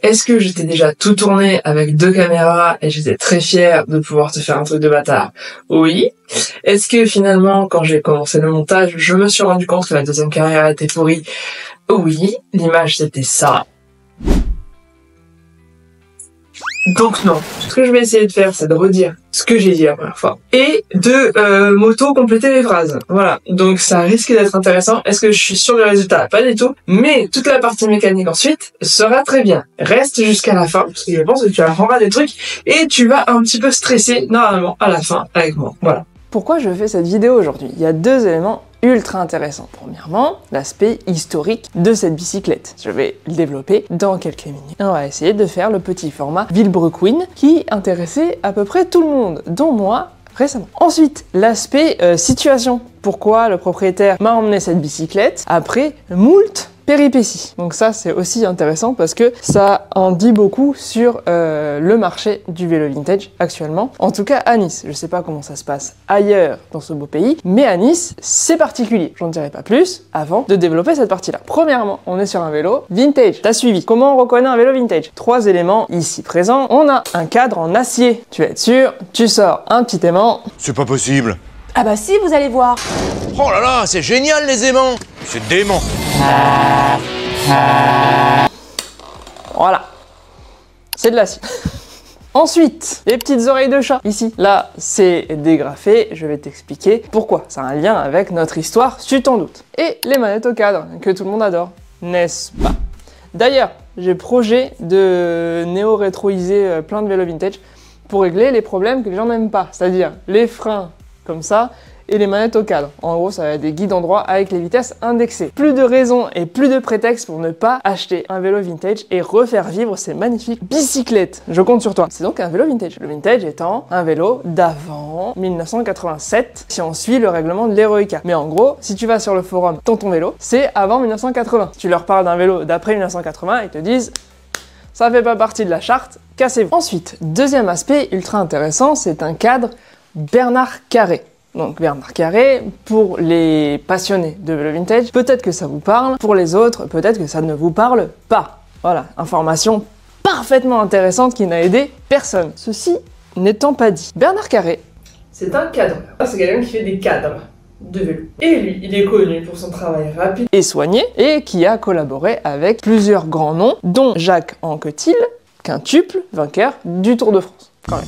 Est-ce que j'étais déjà tout tourné avec 2 caméras et j'étais très fière de pouvoir te faire un truc de bâtard? Oui. Est-ce que finalement, quand j'ai commencé le montage, je me suis rendu compte que la 2e caméra était pourrie? Oui. L'image, c'était ça. Donc non, ce que je vais essayer de faire, c'est de redire ce que j'ai dit la première fois et de m'auto-compléter les phrases. Voilà, donc ça risque d'être intéressant. Est-ce que je suis sûr du résultat? Pas du tout, mais toute la partie mécanique ensuite sera très bien. Reste jusqu'à la fin, parce que je pense que tu apprendras des trucs et tu vas un petit peu stresser normalement à la fin avec moi. Voilà. Pourquoi je fais cette vidéo aujourd'hui? Il y a 2 éléments ultra intéressants. Premièrement, l'aspect historique de cette bicyclette. Je vais le développer dans quelques minutes. On va essayer de faire le petit format Villebrequin qui intéressait à peu près tout le monde, dont moi récemment. Ensuite, l'aspect situation. Pourquoi le propriétaire m'a emmené cette bicyclette après moult péripéties. Donc ça, c'est aussi intéressant parce que ça en dit beaucoup sur le marché du vélo vintage actuellement. En tout cas à Nice. Je sais pas comment ça se passe ailleurs dans ce beau pays, mais à Nice, c'est particulier. J'en dirai pas plus avant de développer cette partie-là. Premièrement, on est sur un vélo vintage. T'as suivi. Comment on reconnaît un vélo vintage? 3 éléments ici présents. On a un cadre en acier. Tu vas être sûr, tu sors un petit aimant. C'est pas possible. Ah bah si, vous allez voir. Oh là là, c'est génial les aimants. C'est dément. Voilà. C'est de l'acier. Ensuite, les petites oreilles de chat. Ici, là, c'est dégrafé. Je vais t'expliquer pourquoi. Ça a un lien avec notre histoire, tu t'en doutes. Et les manettes au cadre, que tout le monde adore, n'est-ce pas? D'ailleurs, j'ai projet de néo-rétroiser plein de vélos vintage pour régler les problèmes que les gens n'aiment pas. C'est-à-dire les freins comme ça, et les manettes au cadre. En gros, ça va être des guides endroits avec les vitesses indexées. Plus de raisons et plus de prétextes pour ne pas acheter un vélo vintage et refaire vivre ces magnifiques bicyclettes. Je compte sur toi. C'est donc un vélo vintage. Le vintage étant un vélo d'avant 1987, si on suit le règlement de l'Heroica. Mais en gros, si tu vas sur le forum Tonton Vélo, c'est avant 1980. Si tu leur parles d'un vélo d'après 1980, ils te disent ça fait pas partie de la charte, cassez-vous. Ensuite, deuxième aspect ultra intéressant, c'est un cadre Bernard Carré. Donc Bernard Carré, pour les passionnés de vélo vintage, peut-être que ça vous parle, pour les autres, peut-être que ça ne vous parle pas. Voilà, information parfaitement intéressante qui n'a aidé personne. Ceci n'étant pas dit, Bernard Carré, C'est un cadreur. C'est quelqu'un qui fait des cadres de vélo. Et lui, il est connu pour son travail rapide est soigné et qui a collaboré avec plusieurs grands noms, dont Jacques Anquetil, quintuple vainqueur du Tour de France. Quand même.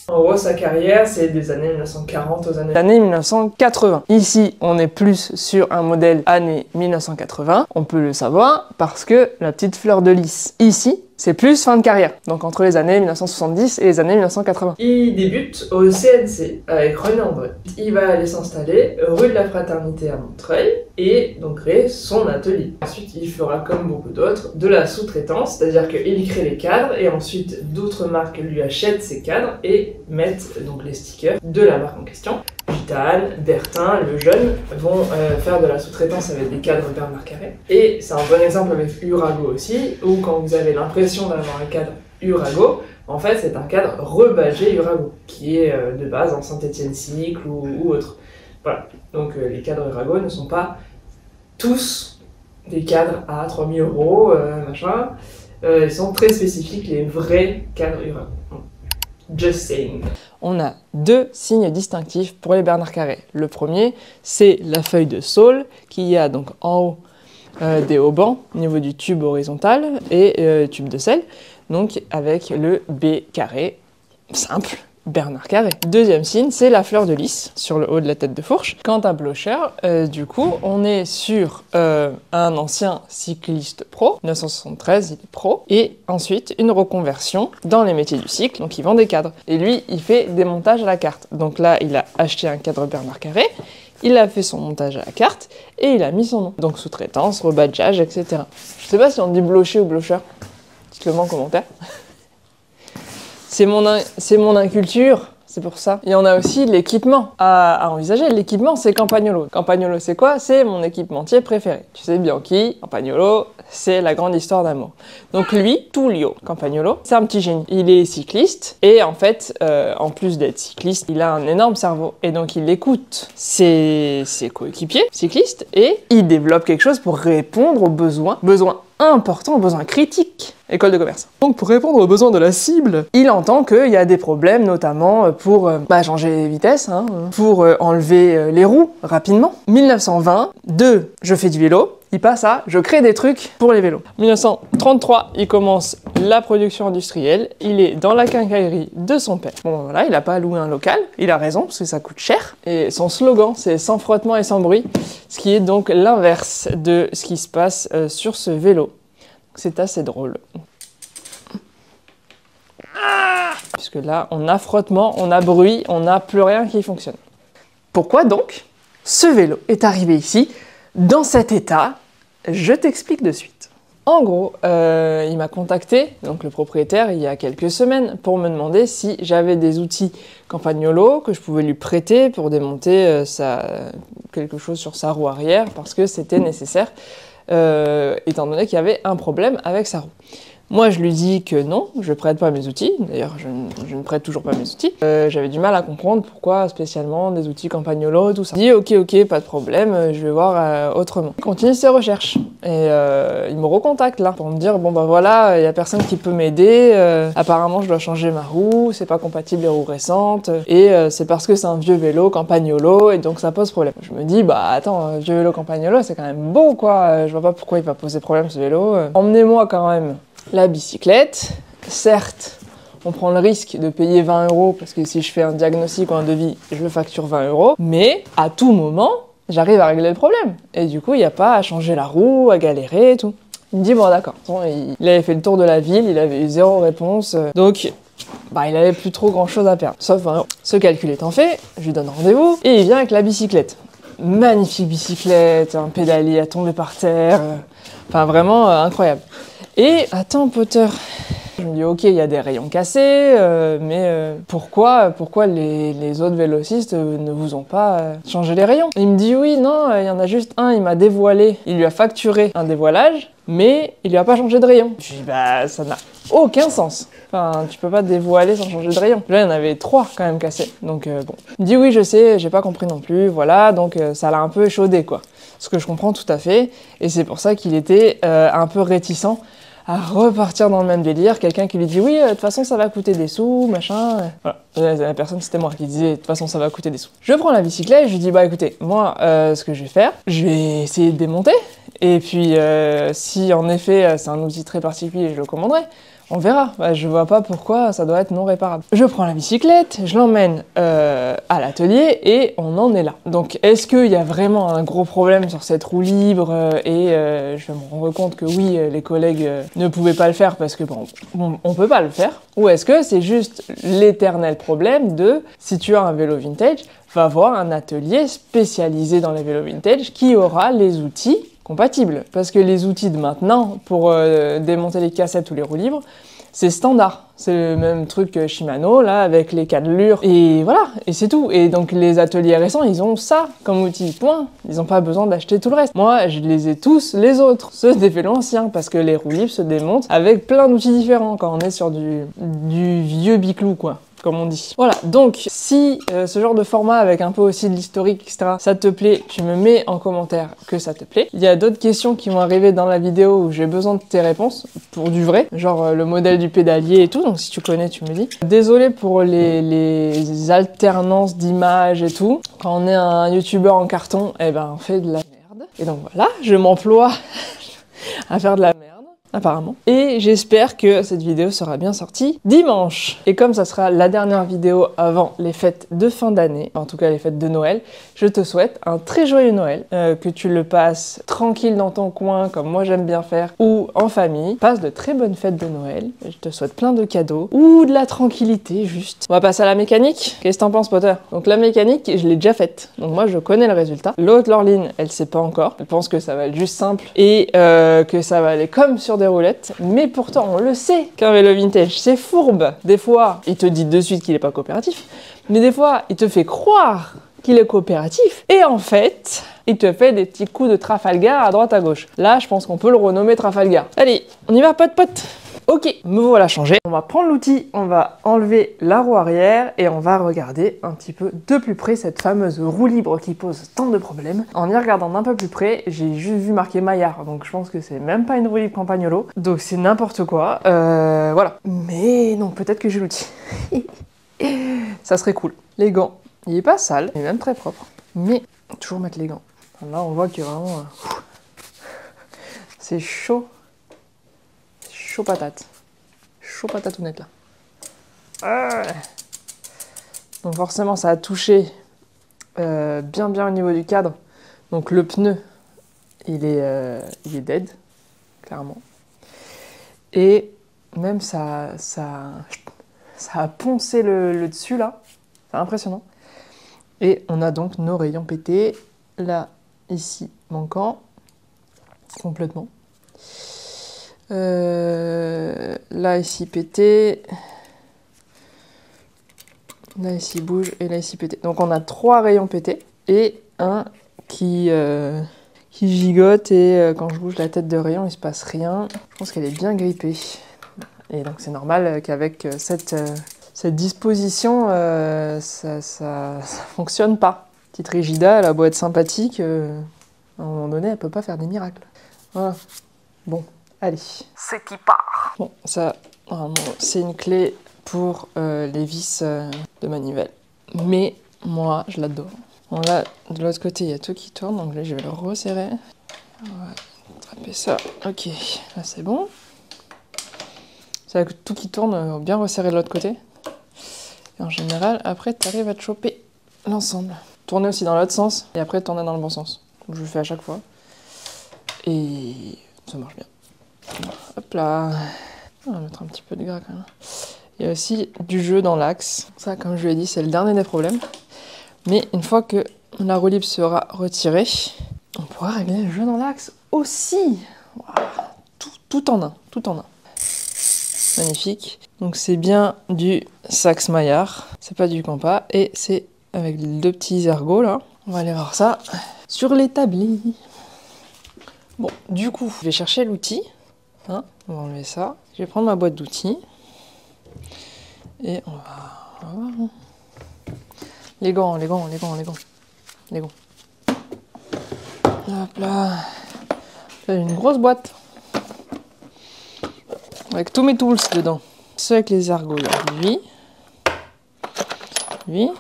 En gros, sa carrière, c'est des années 1940 aux années... Années 1980. Ici, on est plus sur un modèle année 1980. On peut le savoir parce que la petite fleur de lys ici, c'est plus fin de carrière. Donc entre les années 1970 et les années 1980. Il débute au CNC avec René André. Il va aller s'installer rue de la Fraternité à Montreuil et donc créer son atelier. Ensuite, il fera comme beaucoup d'autres de la sous-traitance, c'est-à-dire qu'il crée les cadres et ensuite d'autres marques lui achètent ces cadres et mettent donc les stickers de la marque en question. Gitane, Bertin, Le Jeune vont faire de la sous-traitance avec des cadres Bernard Carré. Et c'est un bon exemple avec Urago aussi, où quand vous avez l'impression d'avoir un cadre Urago, en fait c'est un cadre rebadgé Urago, qui est de base en Saint-Étienne Cycle ou autre. Voilà, donc les cadres Urago ne sont pas tous des cadres à 3000 €, machin. Ils sont très spécifiques, les vrais cadres Urago. Just saying. On a 2 signes distinctifs pour les Bernard Carré. Le premier, c'est la feuille de saule qui a donc en haut des haubans au niveau du tube horizontal et tube de selle, donc avec le B carré simple. Bernard Carré. Deuxième signe, c'est la fleur de lys sur le haut de la tête de fourche. Quant à Blocher, du coup, on est sur un ancien cycliste pro, 1973, il est pro, et ensuite une reconversion dans les métiers du cycle, donc il vend des cadres. Et lui, il fait des montages à la carte. Donc là, il a acheté un cadre Bernard Carré, il a fait son montage à la carte, et il a mis son nom. Donc sous-traitance, rebadgeage, etc. Je sais pas si on dit Blocher ou Blocher. Dites-le moi en commentaire. C'est mon inculture, c'est pour ça. Et on a aussi l'équipement à envisager. L'équipement, c'est Campagnolo. Campagnolo, c'est quoi? C'est mon équipementier préféré. Tu sais, Bianchi, Campagnolo, c'est la grande histoire d'amour. Donc lui, Tullio Campagnolo, c'est un petit génie. Il est cycliste et en fait, en plus d'être cycliste, il a un énorme cerveau. Et donc il écoute ses coéquipiers cyclistes et il développe quelque chose pour répondre aux besoins importants, aux besoins critiques. École de commerce. Donc pour répondre aux besoins de la cible, il entend qu'il y a des problèmes, notamment pour changer les vitesses, hein, pour enlever les roues rapidement. 1920, je fais du vélo. Il passe à je crée des trucs pour les vélos. 1933, il commence la production industrielle. Il est dans la quincaillerie de son père. Bon voilà, il n'a pas loué un local. Il a raison parce que ça coûte cher. Et son slogan, c'est sans frottement et sans bruit, ce qui est donc l'inverse de ce qui se passe sur ce vélo. C'est assez drôle. Puisque là, on a frottement, on a bruit, on n'a plus rien qui fonctionne. Pourquoi donc ce vélo est arrivé ici, dans cet état? Je t'explique de suite. En gros, il m'a contacté, donc le propriétaire, il y a quelques semaines, pour me demander si j'avais des outils Campagnolo que je pouvais lui prêter pour démonter quelque chose sur sa roue arrière, parce que c'était nécessaire. Étant donné qu'il y avait un problème avec sa roue. Moi, je lui dis que non, je prête pas mes outils. D'ailleurs, je ne prête toujours pas mes outils. J'avais du mal à comprendre pourquoi spécialement des outils Campagnolo, tout ça. Il dit ok, pas de problème, je vais voir autrement. Il continue ses recherches. Et il me recontacte là pour me dire bon bah voilà, il y a personne qui peut m'aider. Apparemment, je dois changer ma roue, c'est pas compatible les roues récentes. Et c'est parce que c'est un vieux vélo Campagnolo et donc ça pose problème. Je me dis bah attends, un vieux vélo Campagnolo, c'est quand même beau quoi. Je vois pas pourquoi il va poser problème ce vélo. Emmenez-moi quand même la bicyclette. Certes, on prend le risque de payer 20 € parce que si je fais un diagnostic ou un devis, je facture 20 €. Mais à tout moment, j'arrive à régler le problème. Et du coup, il n'y a pas à changer la roue, à galérer et tout. Il me dit bon d'accord. Il avait fait le tour de la ville, il avait eu 0 réponse. Donc, il avait plus trop grand chose à perdre. Sauf 20 €. Ce calcul étant fait, je lui donne rendez-vous et il vient avec la bicyclette. Magnifique bicyclette, un pédalier à tomber par terre. Enfin, vraiment incroyable. Et attends Potter, je me dis ok il y a des rayons cassés, mais pourquoi les autres vélocistes ne vous ont pas changé les rayons? Il me dit oui non, il y en a juste un, il m'a dévoilé, il lui a facturé un dévoilage, mais il lui a pas changé de rayon. Je dis bah ça n'a aucun sens. Enfin tu peux pas dévoiler sans changer de rayon. Là il y en avait 3 quand même cassés, donc bon. Il me dit oui je sais, j'ai pas compris non plus, voilà, donc ça l'a un peu échaudé quoi. Ce que je comprends tout à fait, et c'est pour ça qu'il était un peu réticent à repartir dans le même délire. Quelqu'un qui lui dit oui, de toute façon ça va coûter des sous, machin. Voilà, la personne c'était moi qui disait de toute façon ça va coûter des sous. Je prends la bicyclette et je lui dis bah écoutez, moi ce que je vais faire, je vais essayer de démonter, et puis si en effet c'est un outil très particulier, je le commanderai. On verra, je vois pas pourquoi ça doit être non réparable. Je prends la bicyclette, je l'emmène à l'atelier et on en est là. Donc est-ce qu'il y a vraiment un gros problème sur cette roue libre et je me rends compte que oui, les collègues ne pouvaient pas le faire parce que bon, on peut pas le faire. Ou est-ce que c'est juste l'éternel problème de si tu as un vélo vintage, va voir un atelier spécialisé dans les vélos vintage qui aura les outils compatibles. Parce que les outils de maintenant, pour démonter les cassettes ou les roues libres, c'est standard. C'est le même truc que Shimano, là, avec les cannelures. Et voilà, et c'est tout. Et donc les ateliers récents, ils ont ça comme outil, point. Ils n'ont pas besoin d'acheter tout le reste. Moi, je les ai tous, les autres, ceux des vélos anciens, parce que les roues libres se démontent avec plein d'outils différents quand on est sur du vieux biclou, quoi. Comme on dit. Voilà, donc si ce genre de format avec un peu aussi de l'historique, etc., ça te plaît, tu me mets en commentaire que ça te plaît. Il y a d'autres questions qui vont arriver dans la vidéo où j'ai besoin de tes réponses, pour du vrai, genre le modèle du pédalier et tout, donc si tu connais, tu me dis. Désolé pour les alternances d'images et tout. Quand on est un youtubeur en carton, eh ben on fait de la merde. Et donc voilà, je m'emploie à faire de la merde. Apparemment. Et j'espère que cette vidéo sera bien sortie dimanche. Et comme ça sera la dernière vidéo avant les fêtes de fin d'année, en tout cas les fêtes de Noël, je te souhaite un très joyeux Noël, que tu le passes tranquille dans ton coin, comme moi j'aime bien faire, ou en famille. Passe de très bonnes fêtes de Noël. Je te souhaite plein de cadeaux, ou de la tranquillité juste. On va passer à la mécanique. Qu'est-ce que t'en penses, Potter? Donc la mécanique, je l'ai déjà faite. Donc moi je connais le résultat. L'autre Laureline, elle sait pas encore. Elle pense que ça va être juste simple et que ça va aller comme sur des roulettes, mais pourtant on le sait qu'un vélo vintage c'est fourbe. Des fois il te dit de suite qu'il est pas coopératif, Mais des fois, il te fait croire qu'il est coopératif, et en fait, il te fait des petits coups de Trafalgar à droite à gauche. Là, je pense qu'on peut le renommer Trafalgar. Allez, on y va, pote. Ok, me voilà changé. On va prendre l'outil, on va enlever la roue arrière et on va regarder un petit peu de plus près cette fameuse roue libre qui pose tant de problèmes. En y regardant d'un peu plus près, j'ai juste vu marqué Maillard, donc je pense que c'est même pas une roue libre Campagnolo, donc c'est n'importe quoi. Voilà. Mais non, peut-être que j'ai l'outil. Ça serait cool. Les gants, il est pas sale, il est même très propre, mais toujours mettre les gants. Là, on voit que vraiment, c'est chaud. Chaud patate. Chaud patatounette là. Donc forcément ça a touché bien au niveau du cadre. Donc le pneu il est dead, clairement. Et même ça a poncé le dessus là. C'est impressionnant. Et on a donc nos rayons pétés. Là, ici, manquant. Complètement. Là ici pété, là ici bouge et là ici pété. Donc on a 3 rayons pétés et un qui gigote et quand je bouge la tête de rayon il se passe rien. Je pense qu'elle est bien grippée et donc c'est normal qu'avec cette disposition ça fonctionne pas. Petite Rigida, elle a beau être sympathique, à un moment donné elle peut pas faire des miracles. Voilà. Bon. Allez. C'est qui part. Bon, ça, normalement, c'est une clé pour les vis de manivelle. Mais moi, je l'adore. Bon, là, de l'autre côté, il y a tout qui tourne, donc là, je vais le resserrer. On va attraper ça. Ok, là, c'est bon. C'est avec tout qui tourne, bien resserrer de l'autre côté. Et en général, après, tu arrives à te choper l'ensemble. Tourner aussi dans l'autre sens, et après, tourner dans le bon sens. Je le fais à chaque fois. Et ça marche bien. Hop là, on va mettre un petit peu de gras quand même. Il y a aussi du jeu dans l'axe. Ça, comme je l'ai dit, c'est le dernier des problèmes. Mais une fois que la roue libre sera retirée, on pourra régler le jeu dans l'axe aussi. Wow. Tout en un. Magnifique. Donc c'est bien du Sachs Maillard. C'est pas du Campa. Et c'est avec les 2 petits ergots là. On va aller voir ça sur l'établi. Bon, du coup, je vais chercher l'outil. Hein, on va enlever ça. Je vais prendre ma boîte d'outils. Et on va voir. Les gants. Hop là. J'ai une grosse boîte. Avec tous mes tools dedans. Ceux avec les ergots, il y a lui. Il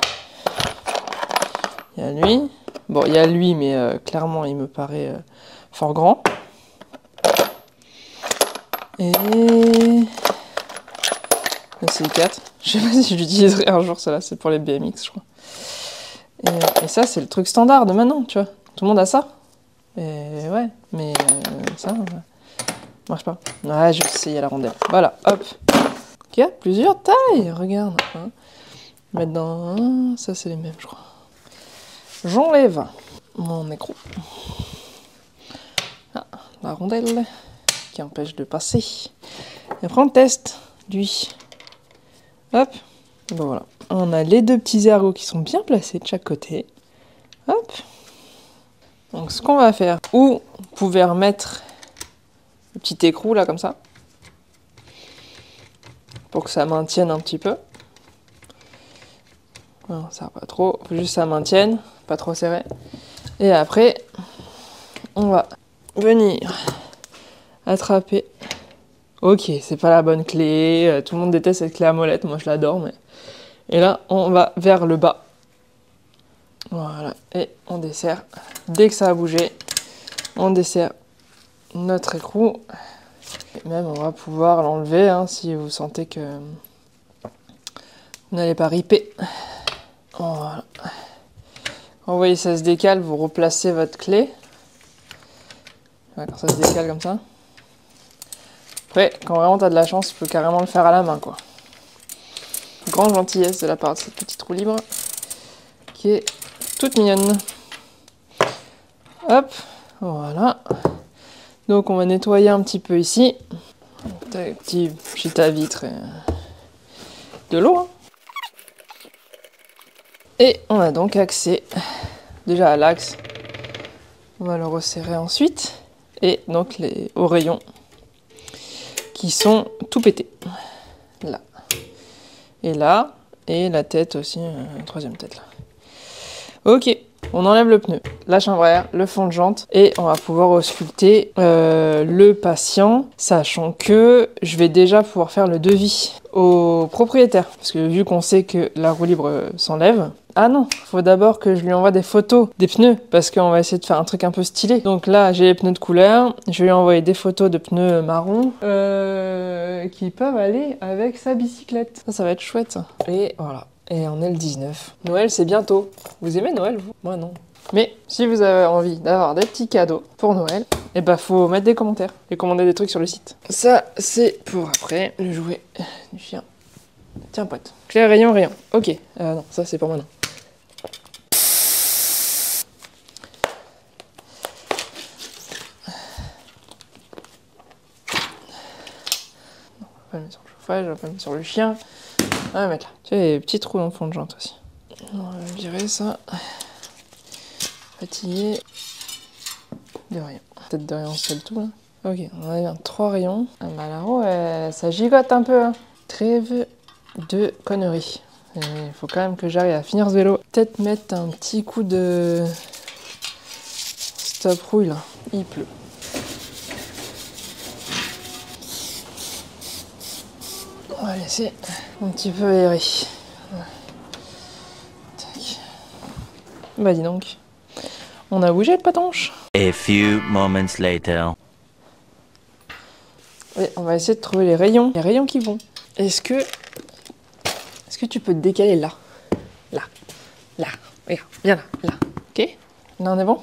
y a lui. Bon, il y a lui, mais clairement, il me paraît fort grand. Et là, c'est le 4. Je sais pas si je l'utiliserai un jour, celle-là, c'est pour les BMX, je crois. Et ça, c'est le truc standard de maintenant, tu vois. Tout le monde a ça. Et ouais, mais ça marche pas. Ouais, je vais essayer à la rondelle. Voilà, hop. Il y a plusieurs tailles, regarde. Hein. Maintenant, ça, c'est les mêmes, je crois. J'enlève mon écrou. Ah, la rondelle qui empêche de passer. Et après on teste lui. Hop. Bon voilà. On a les 2 petits ergots qui sont bien placés de chaque côté. Hop. Donc ce qu'on va faire, ou vous pouvez remettre le petit écrou là comme ça. Pour que ça maintienne un petit peu. Non, ça va pas trop. Faut juste que ça maintienne. Pas trop serré. Et après, on va venir attraper. Ok, c'est pas la bonne clé. Tout le monde déteste cette clé à molette. Moi, je l'adore. Mais... Et là, on va vers le bas. Voilà. Et on desserre. Dès que ça a bougé, on desserre notre écrou. Et même, on va pouvoir l'enlever hein, si vous sentez que vous n'allez pas riper. Voilà. Quand vous voyez ça se décale, vous replacez votre clé. Ouais, quand ça se décale comme ça. Après, quand vraiment t'as de la chance, tu peux carrément le faire à la main, quoi. Grande gentillesse de la part de cette petite roue libre, qui est toute mignonne. Hop, voilà. Donc on va nettoyer un petit peu ici. Petit à vitre et de l'eau. Hein. Et on a donc accès déjà à l'axe. On va le resserrer ensuite. Et donc aux rayons qui sont tout pétés. Là. Et là. Et la tête aussi, troisième tête là. Ok, on enlève le pneu, la chambre à air, le fond de jante et on va pouvoir ausculter le patient, sachant que je vais déjà pouvoir faire le devis au propriétaire. Parce que vu qu'on sait que la roue libre s'enlève, ah non, faut d'abord que je lui envoie des photos des pneus parce qu'on va essayer de faire un truc un peu stylé. Donc là, j'ai les pneus de couleur, je vais lui envoyer des photos de pneus marron qui peuvent aller avec sa bicyclette. Ça va être chouette ça. Et voilà. Et on est le 19. Noël, c'est bientôt. Vous aimez Noël, vous? Moi, non. Mais si vous avez envie d'avoir des petits cadeaux pour Noël, eh ben, faut mettre des commentaires et commander des trucs sur le site. Ça, c'est pour après, le jouet du chien. Tiens, pote. Clair, rayon, rayon. Ok. Non, ça, c'est pour maintenant. On va pas le mettre sur le chauffage, on va pas le mettre sur le chien. On va mettre là. Tu as des petits trous dans le fond de jante aussi. On va virer ça. Fatigué. Des rayons. Peut-être de rayons, c'est le tout là. Ok, on a bien 3 rayons. Ah bah la roue, ça gigote un peu. Hein. Trêve de conneries. Il faut quand même que j'arrive à finir ce vélo. Peut-être mettre un petit coup de stop rouille là. Il pleut. On va laisser un petit peu aérer. Tac. Bah dis donc. On a bougé le patonche. A few moments later. Et on va essayer de trouver les rayons qui vont. Est-ce que tu peux te décaler là? Là. Là. Regarde, viens là. Là. Ok? Là on est bon?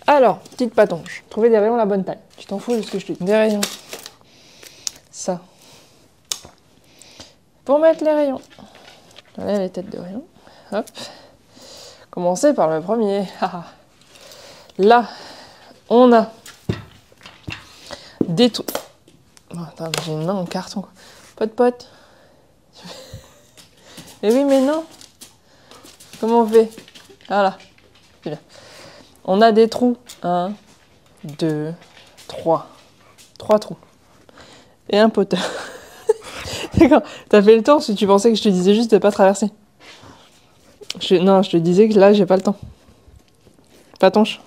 Alors, petite patonche. Trouver des rayons à la bonne taille. Tu t'en fous de ce que je te dis. Des rayons. Ça. Pour mettre les rayons. Voilà les têtes de rayons. Hop. Commencer par le premier. Là, on a des trous. Oh, attends, j'ai une main en carton. Quoi. Pote. Mais oui, mais non. Comment on fait? Voilà. C'est bien. On a des trous. 1, 2, 3. 3 trous. Et un poteur. D'accord. T'as fait le tour si tu pensais que je te disais juste de pas traverser. Non, je te disais que là, j'ai pas le temps. Patonche.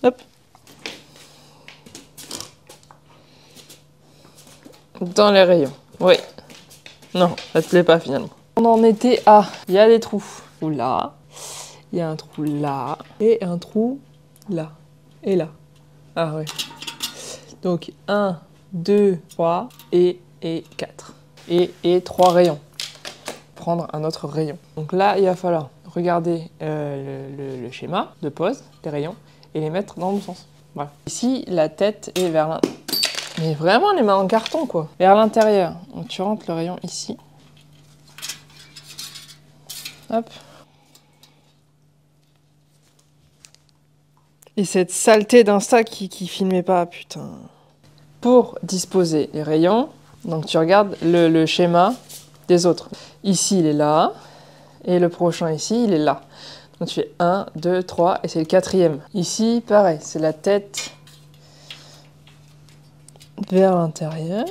Hop. Dans les rayons. Oui. Non, ça te plaît pas finalement. On en était à... Il y a des trous là. Il y a un trou là. Et un trou là. Et là. Ah ouais. Donc 1, 2, 3 et 4. Et 3 rayons. Prendre un autre rayon. Donc là, il va falloir regarder le schéma de pose des rayons et les mettre dans le bon sens. Voilà. Ici, la tête est vers l'intérieur. Mais vraiment, les mains en carton, quoi. Vers l'intérieur. Donc tu rentres le rayon ici. Hop. Et cette saleté d'Insta qui filmait pas, putain. Pour disposer les rayons, donc tu regardes le schéma des autres. Ici, il est là. Et le prochain ici, il est là. Donc tu fais 1, 2, 3 et c'est le 4e. Ici, pareil, c'est la tête vers l'intérieur.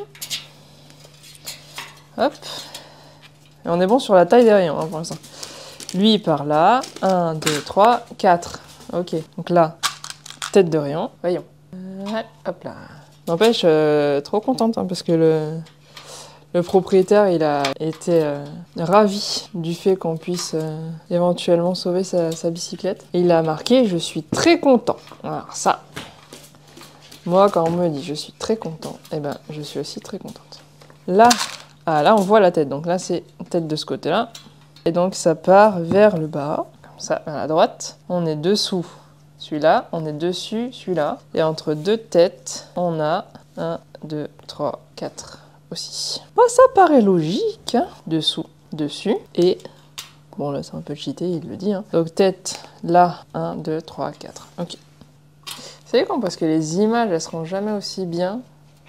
Hop. Et on est bon sur la taille des rayons hein, pour l'instant. Lui par là. 1, 2, 3, 4. Ok. Donc là, tête de rayon. Rayon. Hop là. N'empêche, trop contente hein, parce que le propriétaire, il a été ravi du fait qu'on puisse éventuellement sauver sa bicyclette. Et il a marqué « Je suis très content ». Alors ça, moi, quand on me dit « Je suis très content », eh ben, je suis aussi très contente. Là, là, on voit la tête. Donc là, c'est tête de ce côté-là. Et donc, ça part vers le bas, comme ça, vers la droite. On est dessous celui-là, on est dessus celui-là. Et entre deux têtes, on a 1, 2, 3, 4 aussi. Bon, ça paraît logique, hein. Dessous, dessus, et... Bon, là, c'est un peu cheaté, il le dit, hein. Donc, tête, là, 1, 2, 3, 4. Ok. C'est con, parce que les images, elles seront jamais aussi bien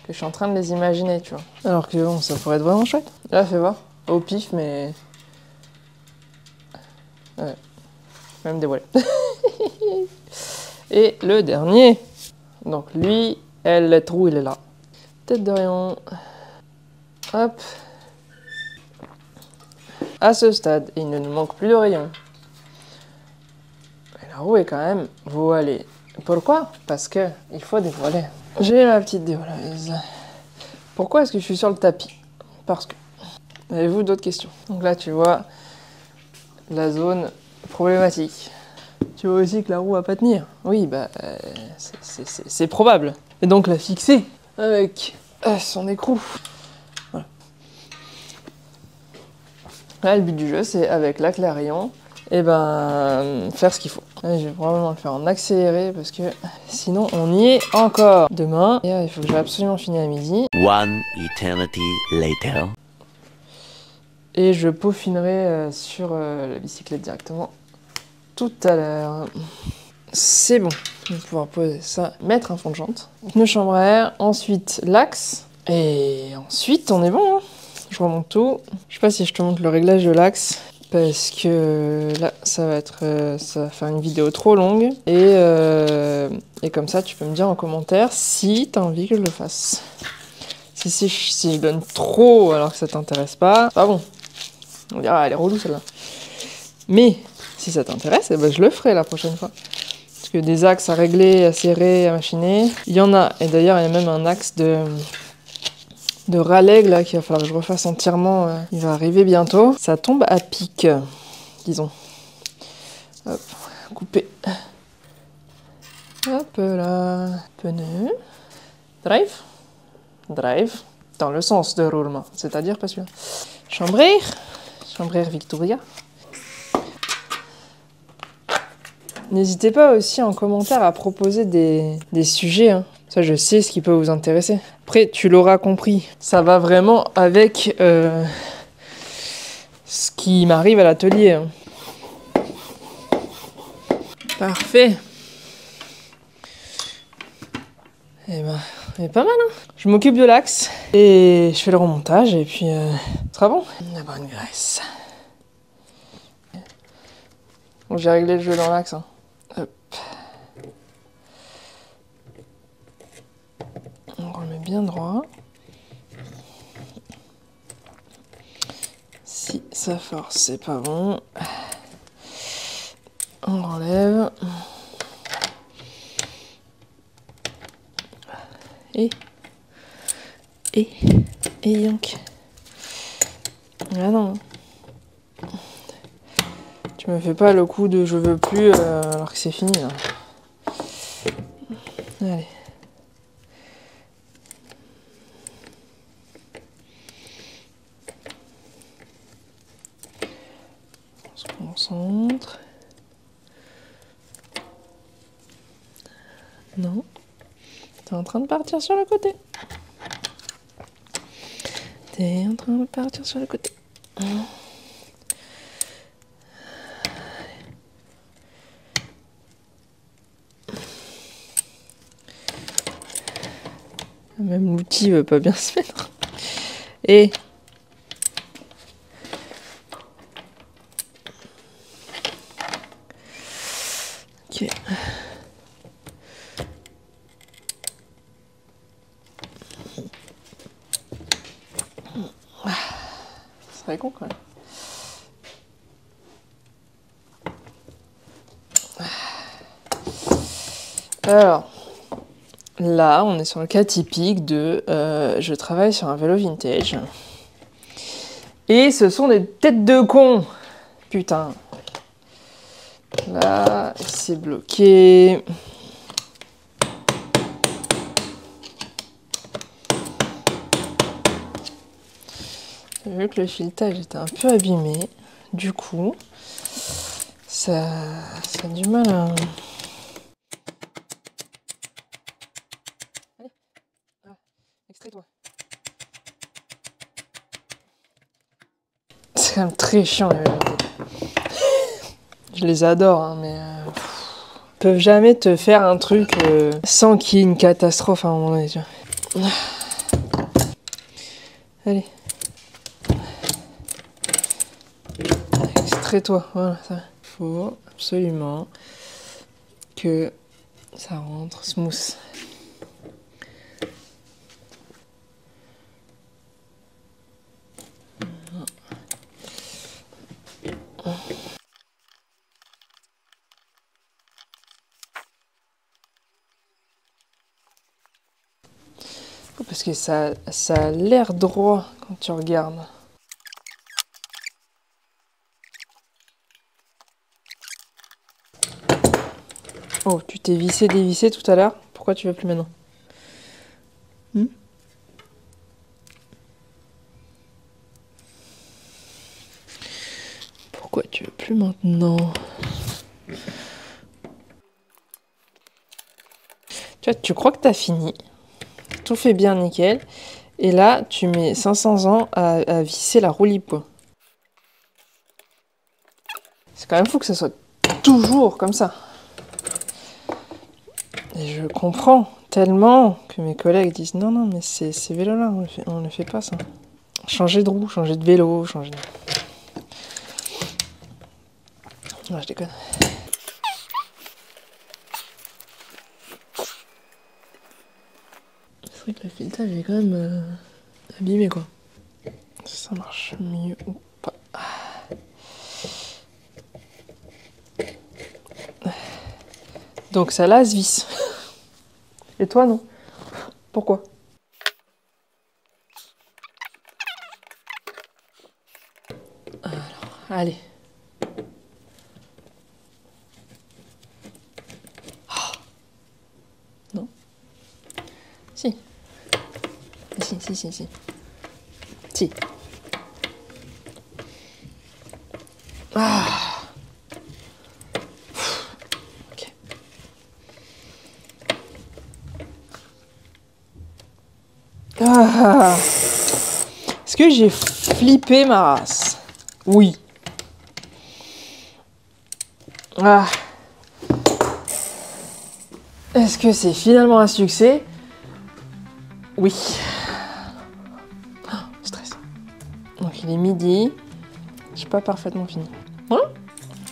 que je suis en train de les imaginer, tu vois. Alors que, bon, ça pourrait être vraiment chouette. Là, fais voir. au pif, mais... Ouais, même dévoilé. Et le dernier. Donc lui, elle, le trou, il est là. Tête de rayon. Hop. À ce stade, il ne nous manque plus de rayons. Et la roue est quand même voilée. Pourquoi? Parce que il faut dévoiler. J'ai ma petite dévoileuse. Pourquoi est-ce que je suis sur le tapis? Parce que... Avez-vous d'autres questions? Donc là, tu vois la zone problématique. Tu vois aussi que la roue va pas tenir. Oui, bah, c'est probable. Et donc la fixer avec son écrou. Voilà. Là, le but du jeu, c'est avec la clé à rayon, et ben, faire ce qu'il faut. Allez, je vais probablement le faire en accéléré parce que sinon on y est encore. Demain, et il faut que j'ai absolument fini à midi. One eternity later. Et je peaufinerai sur la bicyclette directement tout à l'heure. C'est bon, je vais pouvoir poser ça, mettre un fond de jante, pneu chambre à air, ensuite l'axe, et ensuite on est bon, hein. Je remonte tout. Je sais pas si je te montre le réglage de l'axe, parce que là ça va faire une vidéo trop longue, et comme ça tu peux me dire en commentaire si t'as envie que je le fasse. Si je donne trop alors que ça t'intéresse pas, c'est pas bon. On dira, elle est relou celle-là. Mais si ça t'intéresse, eh ben, je le ferai la prochaine fois. Parce que des axes à régler, à serrer, à machiner, il y en a. Et d'ailleurs, il y a même un axe de ralègue là qu'il va falloir que je refasse entièrement. Il va arriver bientôt. Ça tombe à pic, disons. Hop, couper. Hop là. Pneu. Drive. Drive. Dans le sens de roulement, c'est-à-dire pas celui-là. Chambrère. Chambrère Victoria. N'hésitez pas aussi en commentaire à proposer des sujets, hein. Ça, je sais ce qui peut vous intéresser. Après, tu l'auras compris, ça va vraiment avec ce qui m'arrive à l'atelier, hein. Parfait. Eh ben, c'est pas mal, hein. Je m'occupe de l'axe et je fais le remontage et puis ce sera bon. La bonne graisse. Bon, j'ai réglé le jeu dans l'axe, hein. Hop. On remet bien droit. Si ça force, c'est pas bon. On enlève. Et yank. Ah non. Tu me fais pas le coup de je veux plus alors que c'est fini là. Allez. On se concentre. Non. T'es en train de partir sur le côté. T'es en train de partir sur le côté. Même l'outil veut pas bien se mettre. Et ok. Ça serait con quand même. Alors, là, on est sur le cas typique de je travaille sur un vélo vintage. Et ce sont des têtes de con. Putain. Là, c'est bloqué. J'ai vu que le filetage était un peu abîmé. Du coup, ça a du mal à... Allez. Ah, extrais-toi. C'est quand même très chiant les vélos. Je les adore, hein, mais... Ils peuvent jamais te faire un truc sans qu'il y ait une catastrophe à un moment donné, tu vois. Allez. concentre-toi. Voilà, ça. Faut absolument que ça rentre smooth. Parce que ça a l'air droit quand tu regardes. Oh, tu t'es vissé, dévissé tout à l'heure. Pourquoi tu veux plus maintenant? Pourquoi tu veux plus maintenant? Tu vois, tu crois que t'as fini. Tout fait bien nickel. Et là, tu mets 500 ans à visser la roue libre. C'est quand même fou que ça soit toujours comme ça. Et je comprends tellement que mes collègues disent non, non, mais ces vélos-là, on ne fait pas ça. Changer de roue, changer de vélo, changer de... Non, je déconne. C'est vrai que le filetage est quand même abîmé, quoi. Ça marche mieux ou pas. Donc ça là se visse. Et toi, non? Pourquoi? Alors, allez. Non? Si. Si. Si. Ah. Ok. Ah. Est-ce que j'ai flippé ma race? Oui. Ah. Est-ce que c'est finalement un succès? Oui. Oh, stress. Donc il est midi. J'ai pas parfaitement fini. Hein?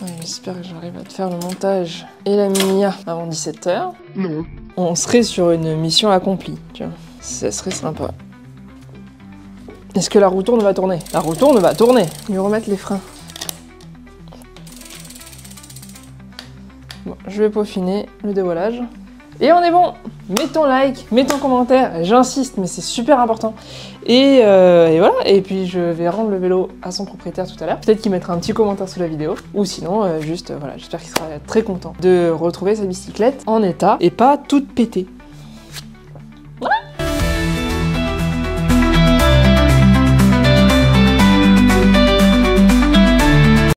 Ouais, j'espère que j'arrive à te faire le montage et la mia avant 17h. Non. On serait sur une mission accomplie, tu vois. Ça serait sympa. Est-ce que la roue tourne va tourner? La roue tourne va tourner. Lui remettre les freins. Bon, je vais peaufiner le dévoilage. Et on est bon! Mets ton like, mets ton commentaire, j'insiste, mais c'est super important. Et voilà, et puis je vais rendre le vélo à son propriétaire tout à l'heure. Peut-être qu'il mettra un petit commentaire sous la vidéo, ou sinon, juste, voilà, j'espère qu'il sera très content de retrouver sa bicyclette en état et pas toute pétée.